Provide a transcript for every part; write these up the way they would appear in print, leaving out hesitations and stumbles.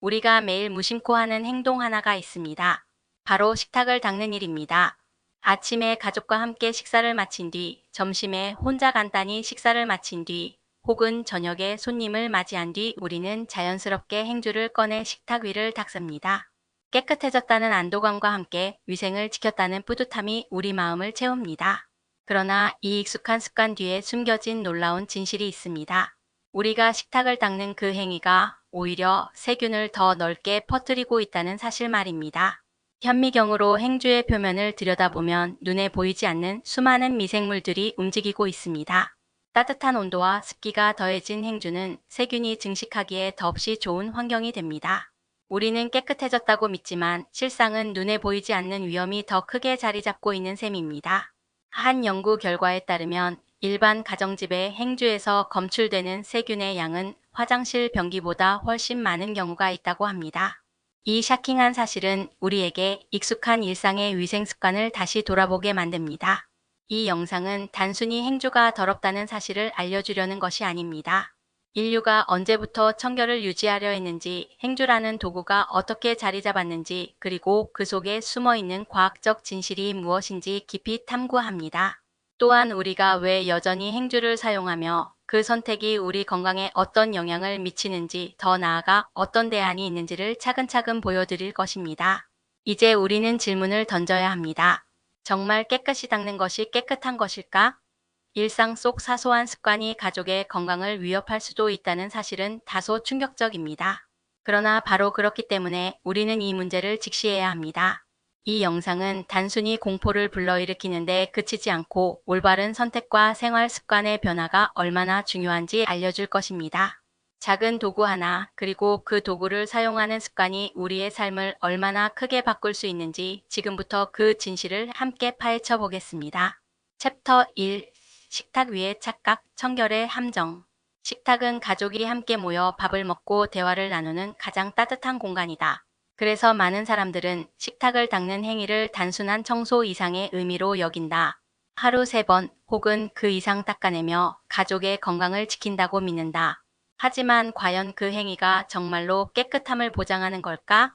우리가 매일 무심코 하는 행동 하나가 있습니다. 바로 식탁을 닦는 일입니다. 아침에 가족과 함께 식사를 마친 뒤, 점심에 혼자 간단히 식사를 마친 뒤, 혹은 저녁에 손님을 맞이한 뒤 우리는 자연스럽게 행주를 꺼내 식탁 위를 닦습니다. 깨끗해졌다는 안도감과 함께 위생을 지켰다는 뿌듯함이 우리 마음을 채웁니다. 그러나 이 익숙한 습관 뒤에 숨겨진 놀라운 진실이 있습니다. 우리가 식탁을 닦는 그 행위가 오히려 세균을 더 넓게 퍼뜨리고 있다는 사실 말입니다. 현미경으로 행주의 표면을 들여다보면 눈에 보이지 않는 수많은 미생물들이 움직이고 있습니다. 따뜻한 온도와 습기가 더해진 행주는 세균이 증식하기에 더없이 좋은 환경이 됩니다. 우리는 깨끗해졌다고 믿지만 실상은 눈에 보이지 않는 위험이 더 크게 자리 잡고 있는 셈입니다. 한 연구 결과에 따르면 일반 가정집의 행주에서 검출되는 세균의 양은 화장실 변기보다 훨씬 많은 경우가 있다고 합니다. 이 샤킹한 사실은 우리에게 익숙한 일상의 위생 습관을 다시 돌아보게 만듭니다. 이 영상은 단순히 행주가 더럽다는 사실을 알려주려는 것이 아닙니다. 인류가 언제부터 청결을 유지하려 했는지, 행주라는 도구가 어떻게 자리 잡았는지, 그리고 그 속에 숨어있는 과학적 진실이 무엇인지 깊이 탐구합니다. 또한 우리가 왜 여전히 행주를 사용하며 그 선택이 우리 건강에 어떤 영향을 미치는지, 더 나아가 어떤 대안이 있는지를 차근차근 보여드릴 것입니다. 이제 우리는 질문을 던져야 합니다. 정말 깨끗이 닦는 것이 깨끗한 것일까? 일상 속 사소한 습관이 가족의 건강을 위협할 수도 있다는 사실은 다소 충격적입니다. 그러나 바로 그렇기 때문에 우리는 이 문제를 직시해야 합니다. 이 영상은 단순히 공포를 불러일으키는데 그치지 않고 올바른 선택과 생활 습관의 변화가 얼마나 중요한지 알려줄 것입니다. 작은 도구 하나, 그리고 그 도구를 사용하는 습관이 우리의 삶을 얼마나 크게 바꿀 수 있는지 지금부터 그 진실을 함께 파헤쳐 보겠습니다. 챕터 1. 식탁 위의 착각, 청결의 함정. 식탁은 가족이 함께 모여 밥을 먹고 대화를 나누는 가장 따뜻한 공간이다. 그래서 많은 사람들은 식탁을 닦는 행위를 단순한 청소 이상의 의미로 여긴다. 하루 3번 혹은 그 이상 닦아내며 가족의 건강을 지킨다고 믿는다. 하지만 과연 그 행위가 정말로 깨끗함을 보장하는 걸까?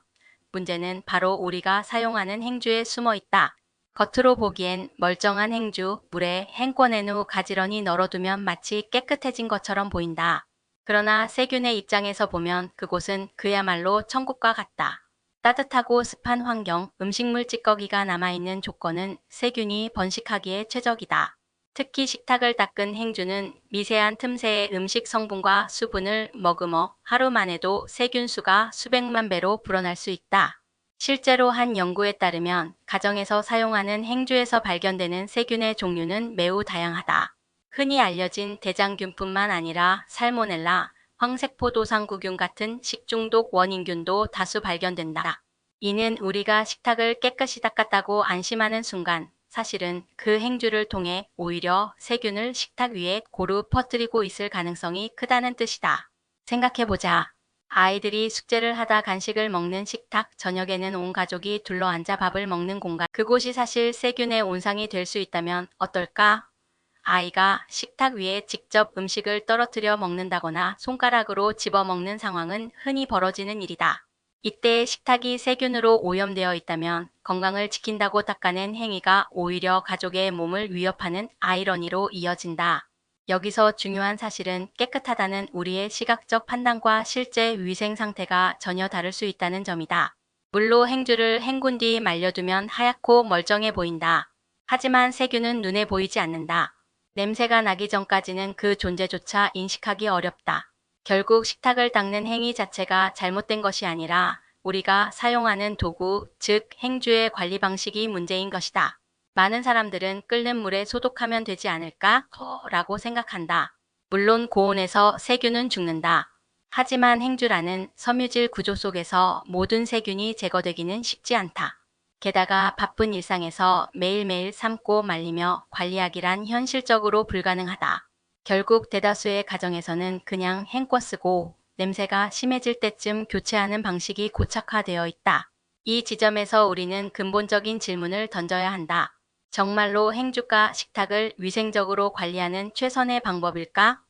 문제는 바로 우리가 사용하는 행주에 숨어 있다. 겉으로 보기엔 멀쩡한 행주, 물에 행 꺼낸 후 가지런히 널어두면 마치 깨끗해진 것처럼 보인다. 그러나 세균의 입장에서 보면 그곳은 그야말로 천국과 같다. 따뜻하고 습한 환경, 음식물 찌꺼기가 남아있는 조건은 세균이 번식하기에 최적이다. 특히 식탁을 닦은 행주는 미세한 틈새의 음식 성분과 수분을 머금어 하루만 해도 세균 수가 수백만 배로 불어날 수 있다. 실제로 한 연구에 따르면 가정에서 사용하는 행주에서 발견되는 세균의 종류는 매우 다양하다. 흔히 알려진 대장균뿐만 아니라 살모넬라, 황색포도상구균 같은 식중독 원인균도 다수 발견된다. 이는 우리가 식탁을 깨끗이 닦았다고 안심하는 순간 사실은 그 행주를 통해 오히려 세균을 식탁 위에 고루 퍼뜨리고 있을 가능성이 크다는 뜻이다. 생각해보자. 아이들이 숙제를 하다 간식을 먹는 식탁, 저녁에는 온 가족이 둘러앉아 밥을 먹는 공간, 그곳이 사실 세균의 온상이 될 수 있다면 어떨까? 아이가 식탁 위에 직접 음식을 떨어뜨려 먹는다거나 손가락으로 집어먹는 상황은 흔히 벌어지는 일이다. 이때 식탁이 세균으로 오염되어 있다면 건강을 지킨다고 닦아낸 행위가 오히려 가족의 몸을 위협하는 아이러니로 이어진다. 여기서 중요한 사실은 깨끗하다는 우리의 시각적 판단과 실제 위생 상태가 전혀 다를 수 있다는 점이다. 물로 행주를 헹군 뒤 말려두면 하얗고 멀쩡해 보인다. 하지만 세균은 눈에 보이지 않는다. 냄새가 나기 전까지는 그 존재조차 인식하기 어렵다. 결국 식탁을 닦는 행위 자체가 잘못된 것이 아니라 우리가 사용하는 도구, 즉 행주의 관리 방식이 문제인 것이다. 많은 사람들은 끓는 물에 소독하면 되지 않을까? 라고 생각한다. 물론 고온에서 세균은 죽는다. 하지만 행주라는 섬유질 구조 속에서 모든 세균이 제거되기는 쉽지 않다. 게다가 바쁜 일상에서 매일매일 삶고 말리며 관리하기란 현실적으로 불가능하다. 결국 대다수의 가정에서는 그냥 헹궈 쓰고 냄새가 심해질 때쯤 교체하는 방식이 고착화되어 있다. 이 지점에서 우리는 근본적인 질문을 던져야 한다. 정말로 행주가 식탁을 위생적으로 관리하는 최선의 방법일까?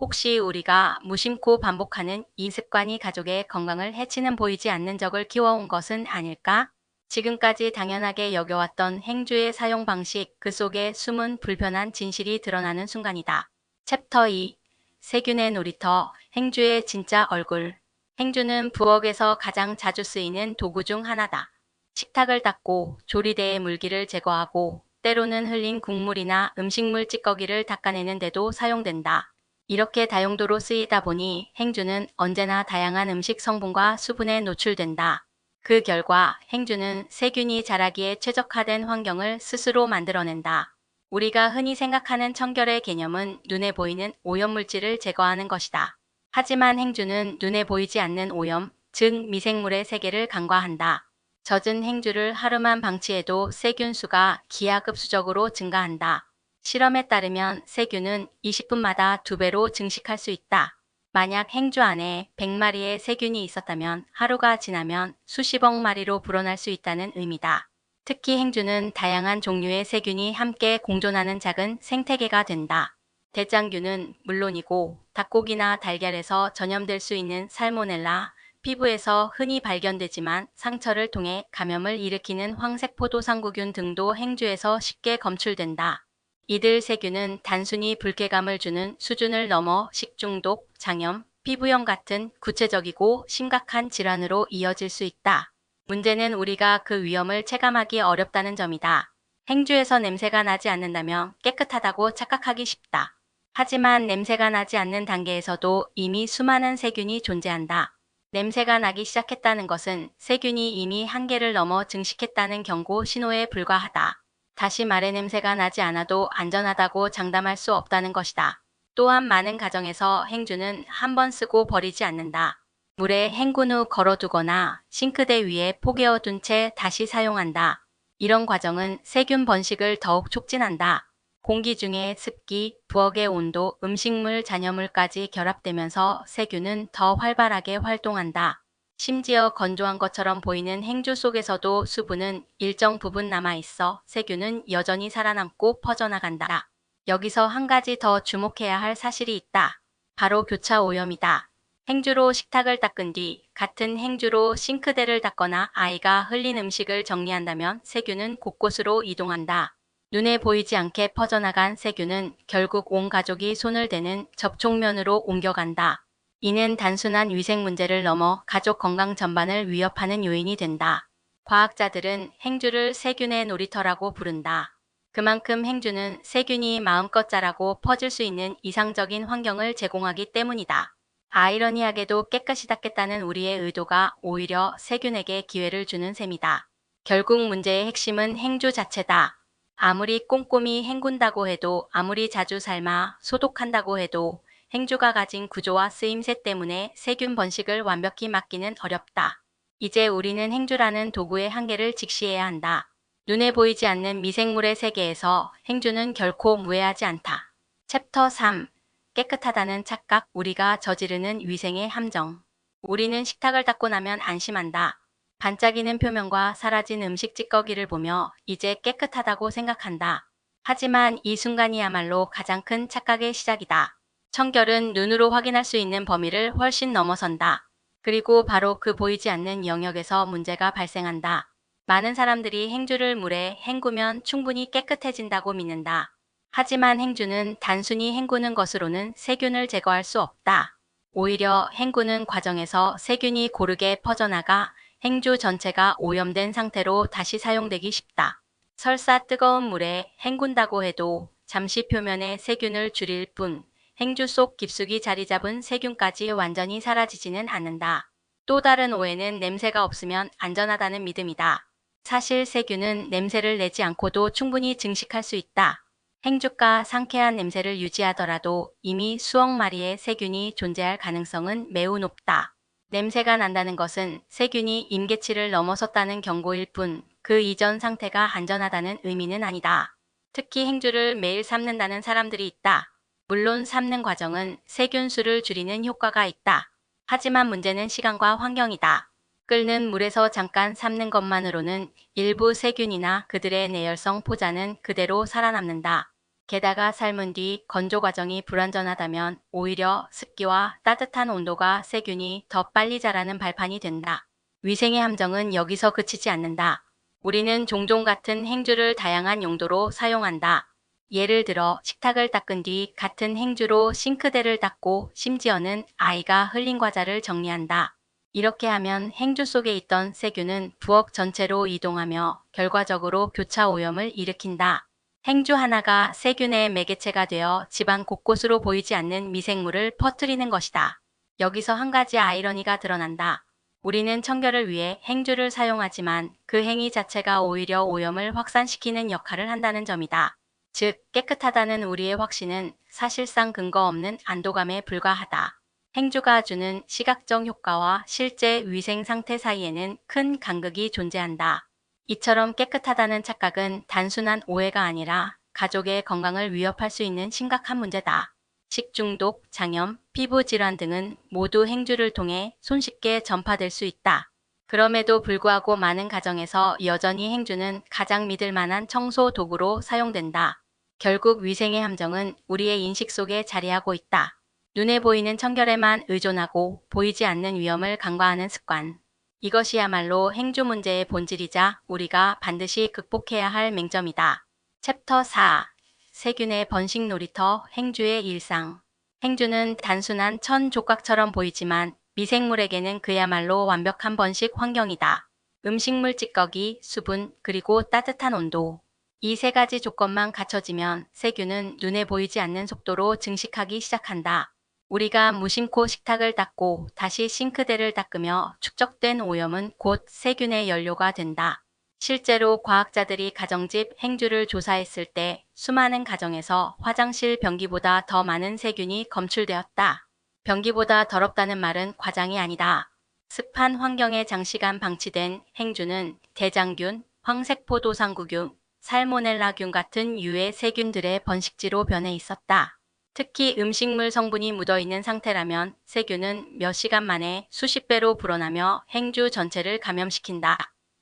혹시 우리가 무심코 반복하는 이 습관이 가족의 건강을 해치는 보이지 않는 적을 키워온 것은 아닐까? 지금까지 당연하게 여겨왔던 행주의 사용 방식, 그 속에 숨은 불편한 진실이 드러나는 순간이다. 챕터 2. 세균의 놀이터, 행주의 진짜 얼굴. 행주는 부엌에서 가장 자주 쓰이는 도구 중 하나다. 식탁을 닦고 조리대의 물기를 제거하고 때로는 흘린 국물이나 음식물 찌꺼기를 닦아내는 데도 사용된다. 이렇게 다용도로 쓰이다 보니 행주는 언제나 다양한 음식 성분과 수분에 노출된다. 그 결과 행주는 세균이 자라기에 최적화된 환경을 스스로 만들어낸다. 우리가 흔히 생각하는 청결의 개념은 눈에 보이는 오염물질을 제거하는 것이다. 하지만 행주는 눈에 보이지 않는 오염, 즉 미생물의 세계를 간과한다. 젖은 행주를 하루만 방치해도 세균 수가 기하급수적으로 증가한다. 실험에 따르면 세균은 20분마다 2배로 증식할 수 있다. 만약 행주 안에 100마리의 세균이 있었다면 하루가 지나면 수십억 마리로 불어날 수 있다는 의미다. 특히 행주는 다양한 종류의 세균이 함께 공존하는 작은 생태계가 된다. 대장균은 물론이고 닭고기나 달걀에서 전염될 수 있는 살모넬라, 피부에서 흔히 발견되지만 상처를 통해 감염을 일으키는 황색포도상구균 등도 행주에서 쉽게 검출된다. 이들 세균은 단순히 불쾌감을 주는 수준을 넘어 식중독, 장염, 피부염 같은 구체적이고 심각한 질환으로 이어질 수 있다. 문제는 우리가 그 위험을 체감하기 어렵다는 점이다. 행주에서 냄새가 나지 않는다면 깨끗하다고 착각하기 쉽다. 하지만 냄새가 나지 않는 단계에서도 이미 수많은 세균이 존재한다. 냄새가 나기 시작했다는 것은 세균이 이미 한계를 넘어 증식했다는 경고 신호에 불과하다. 다시 말해 냄새가 나지 않아도 안전하다고 장담할 수 없다는 것이다. 또한 많은 가정에서 행주는 한 번 쓰고 버리지 않는다. 물에 헹군 후 걸어두거나 싱크대 위에 포개어둔 채 다시 사용한다. 이런 과정은 세균 번식을 더욱 촉진한다. 공기 중에 습기, 부엌의 온도, 음식물 잔여물까지 결합되면서 세균은 더 활발하게 활동한다. 심지어 건조한 것처럼 보이는 행주 속에서도 수분은 일정 부분 남아있어 세균은 여전히 살아남고 퍼져나간다. 여기서 한 가지 더 주목해야 할 사실이 있다. 바로 교차 오염이다. 행주로 식탁을 닦은 뒤 같은 행주로 싱크대를 닦거나 아이가 흘린 음식을 정리한다면 세균은 곳곳으로 이동한다. 눈에 보이지 않게 퍼져나간 세균은 결국 온 가족이 손을 대는 접촉면으로 옮겨간다. 이는 단순한 위생 문제를 넘어 가족 건강 전반을 위협하는 요인이 된다. 과학자들은 행주를 세균의 놀이터라고 부른다. 그만큼 행주는 세균이 마음껏 자라고 퍼질 수 있는 이상적인 환경을 제공하기 때문이다. 아이러니하게도 깨끗이 닦겠다는 우리의 의도가 오히려 세균에게 기회를 주는 셈이다. 결국 문제의 핵심은 행주 자체다. 아무리 꼼꼼히 헹군다고 해도, 아무리 자주 삶아 소독한다고 해도 행주가 가진 구조와 쓰임새 때문에 세균 번식을 완벽히 막기는 어렵다. 이제 우리는 행주라는 도구의 한계를 직시해야 한다. 눈에 보이지 않는 미생물의 세계에서 행주는 결코 무해하지 않다. 챕터 3. 깨끗하다는 착각, 우리가 저지르는 위생의 함정. 우리는 식탁을 닦고 나면 안심한다. 반짝이는 표면과 사라진 음식 찌꺼기를 보며 이제 깨끗하다고 생각한다. 하지만 이 순간이야말로 가장 큰 착각의 시작이다. 청결은 눈으로 확인할 수 있는 범위를 훨씬 넘어선다. 그리고 바로 그 보이지 않는 영역에서 문제가 발생한다. 많은 사람들이 행주를 물에 헹구면 충분히 깨끗해진다고 믿는다. 하지만 행주는 단순히 헹구는 것으로는 세균을 제거할 수 없다. 오히려 헹구는 과정에서 세균이 고르게 퍼져나가 행주 전체가 오염된 상태로 다시 사용되기 쉽다. 설사 뜨거운 물에 헹군다고 해도 잠시 표면에 세균을 줄일 뿐 행주 속 깊숙이 자리 잡은 세균까지 완전히 사라지지는 않는다. 또 다른 오해는 냄새가 없으면 안전하다는 믿음이다. 사실 세균은 냄새를 내지 않고도 충분히 증식할 수 있다. 행주가 상쾌한 냄새를 유지하더라도 이미 수억 마리의 세균이 존재할 가능성은 매우 높다. 냄새가 난다는 것은 세균이 임계치를 넘어섰다는 경고일 뿐 그 이전 상태가 안전하다는 의미는 아니다. 특히 행주를 매일 삶는다는 사람들이 있다. 물론 삶는 과정은 세균 수를 줄이는 효과가 있다. 하지만 문제는 시간과 환경이다. 끓는 물에서 잠깐 삶는 것만으로는 일부 세균이나 그들의 내열성 포자는 그대로 살아남는다. 게다가 삶은 뒤 건조 과정이 불완전하다면 오히려 습기와 따뜻한 온도가 세균이 더 빨리 자라는 발판이 된다. 위생의 함정은 여기서 그치지 않는다. 우리는 종종 같은 행주를 다양한 용도로 사용한다. 예를 들어 식탁을 닦은 뒤 같은 행주로 싱크대를 닦고 심지어는 아이가 흘린 과자를 정리한다. 이렇게 하면 행주 속에 있던 세균은 부엌 전체로 이동하며 결과적으로 교차 오염을 일으킨다. 행주 하나가 세균의 매개체가 되어 집안 곳곳으로 보이지 않는 미생물을 퍼뜨리는 것이다. 여기서 한 가지 아이러니가 드러난다. 우리는 청결을 위해 행주를 사용하지만 그 행위 자체가 오히려 오염을 확산시키는 역할을 한다는 점이다. 즉, 깨끗하다는 우리의 확신은 사실상 근거 없는 안도감에 불과하다. 행주가 주는 시각적 효과와 실제 위생 상태 사이에는 큰 간극이 존재한다. 이처럼 깨끗하다는 착각은 단순한 오해가 아니라 가족의 건강을 위협할 수 있는 심각한 문제다. 식중독, 장염, 피부질환 등은 모두 행주를 통해 손쉽게 전파될 수 있다. 그럼에도 불구하고 많은 가정에서 여전히 행주는 가장 믿을 만한 청소 도구로 사용된다. 결국 위생의 함정은 우리의 인식 속에 자리하고 있다. 눈에 보이는 청결에만 의존하고 보이지 않는 위험을 간과하는 습관. 이것이야말로 행주 문제의 본질이자 우리가 반드시 극복해야 할 맹점이다. 챕터 4. 세균의 번식 놀이터, 행주의 일상. 행주는 단순한 천 조각처럼 보이지만 미생물에게는 그야말로 완벽한 번식 환경이다. 음식물 찌꺼기, 수분, 그리고 따뜻한 온도. 이 세 가지 조건만 갖춰지면 세균은 눈에 보이지 않는 속도로 증식하기 시작한다. 우리가 무심코 식탁을 닦고 다시 싱크대를 닦으며 축적된 오염은 곧 세균의 연료가 된다. 실제로 과학자들이 가정집 행주를 조사했을 때 수많은 가정에서 화장실 변기보다 더 많은 세균이 검출되었다. 변기보다 더럽다는 말은 과장이 아니다. 습한 환경에 장시간 방치된 행주는 대장균, 황색포도상구균, 살모넬라균 같은 유해 세균들의 번식지로 변해 있었다. 특히 음식물 성분이 묻어있는 상태라면 세균은 몇 시간 만에 수십 배로 불어나며 행주 전체를 감염시킨다.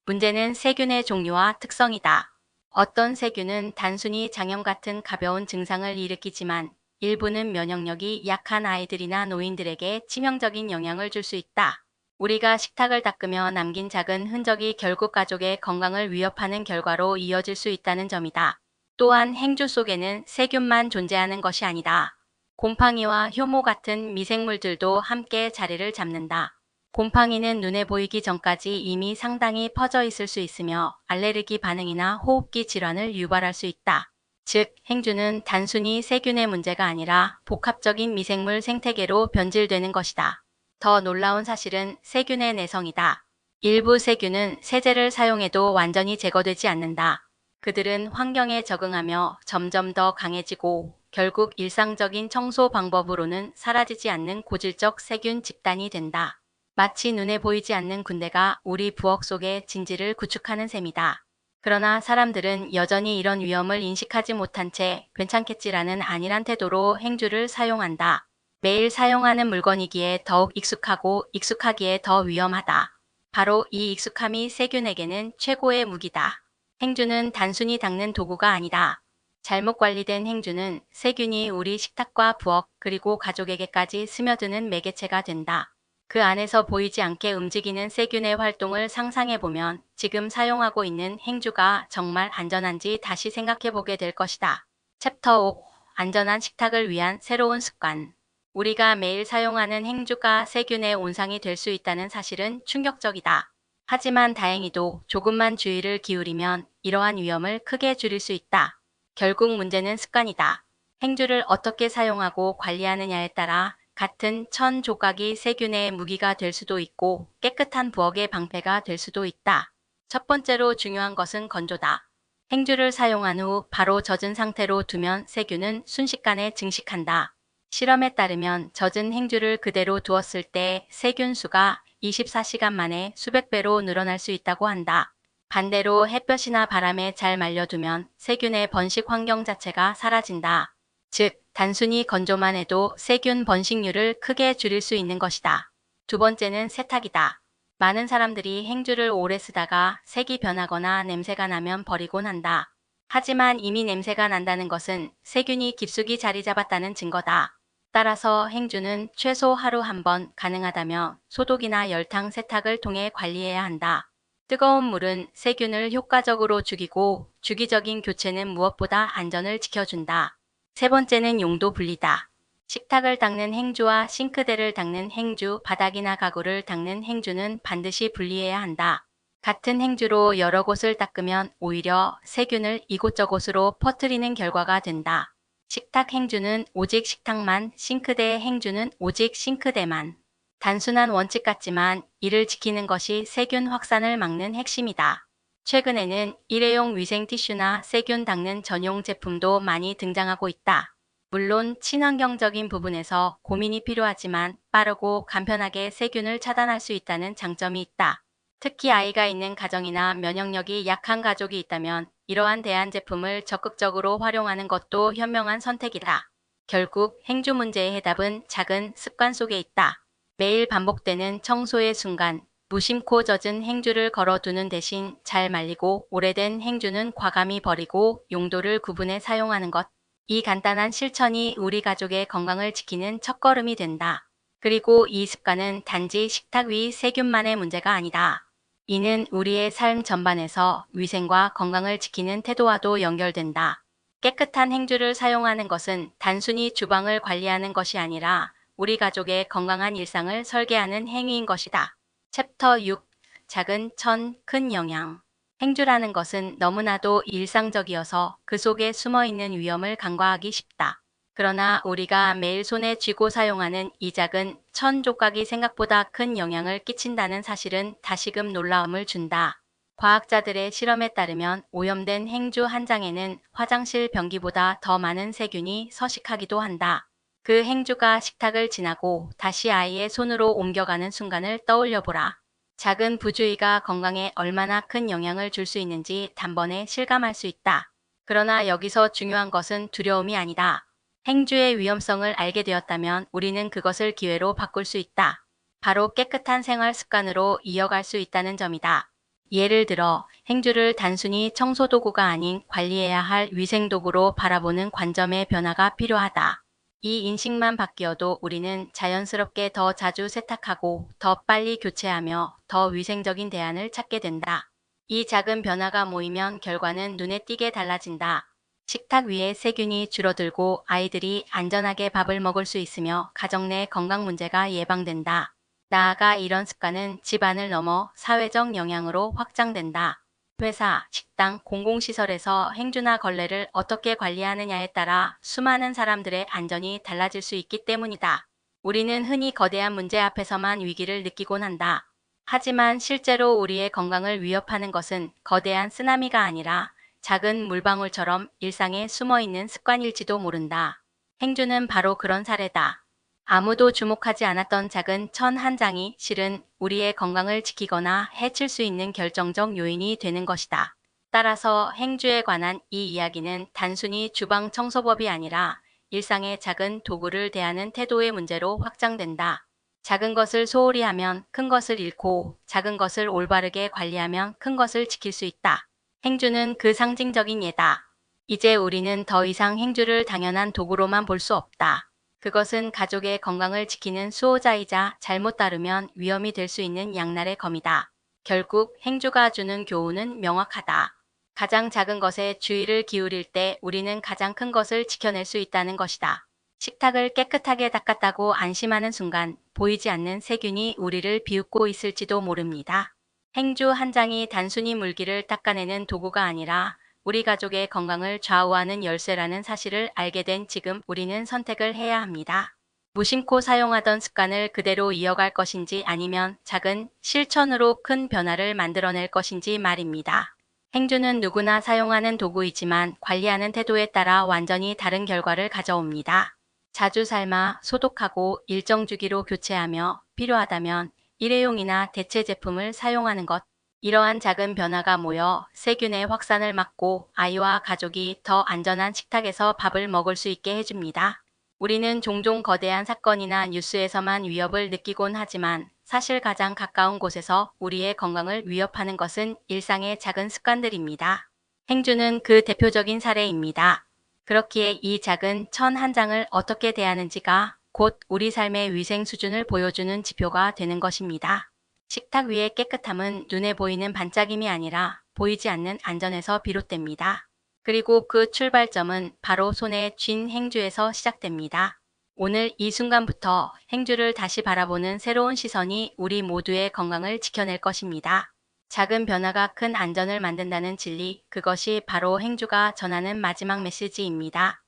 문제는 세균의 종류와 특성이다. 어떤 세균은 단순히 장염 같은 가벼운 증상을 일으키지만 일부는 면역력이 약한 아이들이나 노인들에게 치명적인 영향을 줄 수 있다. 우리가 식탁을 닦으며 남긴 작은 흔적이 결국 가족의 건강을 위협하는 결과로 이어질 수 있다는 점이다. 또한 행주 속에는 세균만 존재하는 것이 아니다. 곰팡이와 효모 같은 미생물들도 함께 자리를 잡는다. 곰팡이는 눈에 보이기 전까지 이미 상당히 퍼져 있을 수 있으며 알레르기 반응이나 호흡기 질환을 유발할 수 있다. 즉, 행주는 단순히 세균의 문제가 아니라 복합적인 미생물 생태계로 변질되는 것이다. 더 놀라운 사실은 세균의 내성이다. 일부 세균은 세제를 사용해도 완전히 제거되지 않는다. 그들은 환경에 적응하며 점점 더 강해지고 결국 일상적인 청소 방법으로는 사라지지 않는 고질적 세균 집단이 된다. 마치 눈에 보이지 않는 군대가 우리 부엌 속의 진지를 구축하는 셈이다. 그러나 사람들은 여전히 이런 위험을 인식하지 못한 채 괜찮겠지라는 안일한 태도로 행주를 사용한다. 매일 사용하는 물건이기에 더욱 익숙하고 익숙하기에 더 위험하다. 바로 이 익숙함이 세균에게는 최고의 무기다. 행주는 단순히 닦는 도구가 아니다. 잘못 관리된 행주는 세균이 우리 식탁과 부엌 그리고 가족에게까지 스며드는 매개체가 된다. 그 안에서 보이지 않게 움직이는 세균의 활동을 상상해보면 지금 사용하고 있는 행주가 정말 안전한지 다시 생각해보게 될 것이다. 챕터 5. 안전한 식탁을 위한 새로운 습관. 우리가 매일 사용하는 행주가 세균의 온상이 될 수 있다는 사실은 충격적이다. 하지만 다행히도 조금만 주의를 기울이면 이러한 위험을 크게 줄일 수 있다. 결국 문제는 습관이다. 행주를 어떻게 사용하고 관리하느냐에 따라 같은 천 조각이 세균의 무기가 될 수도 있고 깨끗한 부엌의 방패가 될 수도 있다. 첫 번째로 중요한 것은 건조다. 행주를 사용한 후 바로 젖은 상태로 두면 세균은 순식간에 증식한다. 실험에 따르면 젖은 행주를 그대로 두었을 때 세균 수가 24시간 만에 수백 배로 늘어날 수 있다고 한다. 반대로 햇볕이나 바람에 잘 말려두면 세균의 번식 환경 자체가 사라진다. 즉, 단순히 건조만 해도 세균 번식률을 크게 줄일 수 있는 것이다. 두 번째는 세탁이다. 많은 사람들이 행주를 오래 쓰다가 색이 변하거나 냄새가 나면 버리곤 한다. 하지만 이미 냄새가 난다는 것은 세균이 깊숙이 자리 잡았다는 증거다. 따라서 행주는 최소 하루 한 번, 가능하다며 소독이나 열탕 세탁을 통해 관리해야 한다. 뜨거운 물은 세균을 효과적으로 죽이고 주기적인 교체는 무엇보다 안전을 지켜준다. 세 번째는 용도 분리다. 식탁을 닦는 행주와 싱크대를 닦는 행주, 바닥이나 가구를 닦는 행주는 반드시 분리해야 한다. 같은 행주로 여러 곳을 닦으면 오히려 세균을 이곳저곳으로 퍼뜨리는 결과가 된다. 식탁 행주는 오직 식탁만, 싱크대 행주는 오직 싱크대만. 단순한 원칙 같지만 이를 지키는 것이 세균 확산을 막는 핵심이다. 최근에는 일회용 위생 티슈나 세균 닦는 전용 제품도 많이 등장하고 있다. 물론 친환경적인 부분에서 고민이 필요하지만 빠르고 간편하게 세균을 차단할 수 있다는 장점이 있다. 특히 아이가 있는 가정이나 면역력이 약한 가족이 있다면 이러한 대안 제품을 적극적으로 활용하는 것도 현명한 선택이다. 결국 행주 문제의 해답은 작은 습관 속에 있다. 매일 반복되는 청소의 순간, 무심코 젖은 행주를 걸어두는 대신 잘 말리고 오래된 행주는 과감히 버리고 용도를 구분해 사용하는 것. 이 간단한 실천이 우리 가족의 건강을 지키는 첫걸음이 된다. 그리고 이 습관은 단지 식탁 위 세균만의 문제가 아니다. 이는 우리의 삶 전반에서 위생과 건강을 지키는 태도와도 연결된다. 깨끗한 행주를 사용하는 것은 단순히 주방을 관리하는 것이 아니라 우리 가족의 건강한 일상을 설계하는 행위인 것이다. 챕터 6. 작은 천, 큰 영향. 행주라는 것은 너무나도 일상적이어서 그 속에 숨어있는 위험을 간과하기 쉽다. 그러나 우리가 매일 손에 쥐고 사용하는 이 작은 천 조각이 생각보다 큰 영향을 끼친다는 사실은 다시금 놀라움을 준다. 과학자들의 실험에 따르면 오염된 행주 한 장에는 화장실 변기보다 더 많은 세균이 서식하기도 한다. 그 행주가 식탁을 지나고 다시 아이의 손으로 옮겨가는 순간을 떠올려 보라. 작은 부주의가 건강에 얼마나 큰 영향을 줄 수 있는지 단번에 실감할 수 있다. 그러나 여기서 중요한 것은 두려움이 아니다. 행주의 위험성을 알게 되었다면 우리는 그것을 기회로 바꿀 수 있다. 바로 깨끗한 생활 습관으로 이어갈 수 있다는 점이다. 예를 들어 행주를 단순히 청소도구가 아닌 관리해야 할 위생도구로 바라보는 관점의 변화가 필요하다. 이 인식만 바뀌어도 우리는 자연스럽게 더 자주 세탁하고 더 빨리 교체하며 더 위생적인 대안을 찾게 된다. 이 작은 변화가 모이면 결과는 눈에 띄게 달라진다. 식탁 위에 세균이 줄어들고 아이들이 안전하게 밥을 먹을 수 있으며 가정 내 건강 문제가 예방된다. 나아가 이런 습관은 집안을 넘어 사회적 영향으로 확장된다. 회사, 식당, 공공시설에서 행주나 걸레를 어떻게 관리하느냐에 따라 수많은 사람들의 안전이 달라질 수 있기 때문이다. 우리는 흔히 거대한 문제 앞에서만 위기를 느끼곤 한다. 하지만 실제로 우리의 건강을 위협하는 것은 거대한 쓰나미가 아니라 작은 물방울처럼 일상에 숨어있는 습관일지도 모른다. 행주는 바로 그런 사례다. 아무도 주목하지 않았던 작은 천 한 장이 실은 우리의 건강을 지키거나 해칠 수 있는 결정적 요인이 되는 것이다. 따라서 행주에 관한 이 이야기는 단순히 주방 청소법이 아니라 일상의 작은 도구를 대하는 태도의 문제로 확장된다. 작은 것을 소홀히 하면 큰 것을 잃고 작은 것을 올바르게 관리하면 큰 것을 지킬 수 있다. 행주는 그 상징적인 예다. 이제 우리는 더 이상 행주를 당연한 도구로만 볼 수 없다. 그것은 가족의 건강을 지키는 수호자이자 잘못 다루면 위험이 될 수 있는 양날의 검이다. 결국 행주가 주는 교훈은 명확하다. 가장 작은 것에 주의를 기울일 때 우리는 가장 큰 것을 지켜낼 수 있다는 것이다. 식탁을 깨끗하게 닦았다고 안심하는 순간 보이지 않는 세균이 우리를 비웃고 있을지도 모릅니다. 행주 한 장이 단순히 물기를 닦아내는 도구가 아니라 우리 가족의 건강을 좌우하는 열쇠라는 사실을 알게 된 지금 우리는 선택을 해야 합니다. 무심코 사용하던 습관을 그대로 이어갈 것인지 아니면 작은 실천으로 큰 변화를 만들어낼 것인지 말입니다. 행주는 누구나 사용하는 도구이지만 관리하는 태도에 따라 완전히 다른 결과를 가져옵니다. 자주 삶아 소독하고 일정 주기로 교체하며 필요하다면 일회용이나 대체 제품을 사용하는 것. 이러한 작은 변화가 모여 세균의 확산을 막고 아이와 가족이 더 안전한 식탁에서 밥을 먹을 수 있게 해줍니다. 우리는 종종 거대한 사건이나 뉴스에서만 위협을 느끼곤 하지만 사실 가장 가까운 곳에서 우리의 건강을 위협하는 것은 일상의 작은 습관들입니다. 행주는 그 대표적인 사례입니다. 그렇기에 이 작은 천 한 장을 어떻게 대하는지가 곧 우리 삶의 위생 수준을 보여주는 지표가 되는 것입니다. 식탁 위의 깨끗함은 눈에 보이는 반짝임이 아니라 보이지 않는 안전에서 비롯됩니다. 그리고 그 출발점은 바로 손에 쥔 행주에서 시작됩니다. 오늘 이 순간부터 행주를 다시 바라보는 새로운 시선이 우리 모두의 건강을 지켜낼 것입니다. 작은 변화가 큰 안전을 만든다는 진리, 그것이 바로 행주가 전하는 마지막 메시지입니다.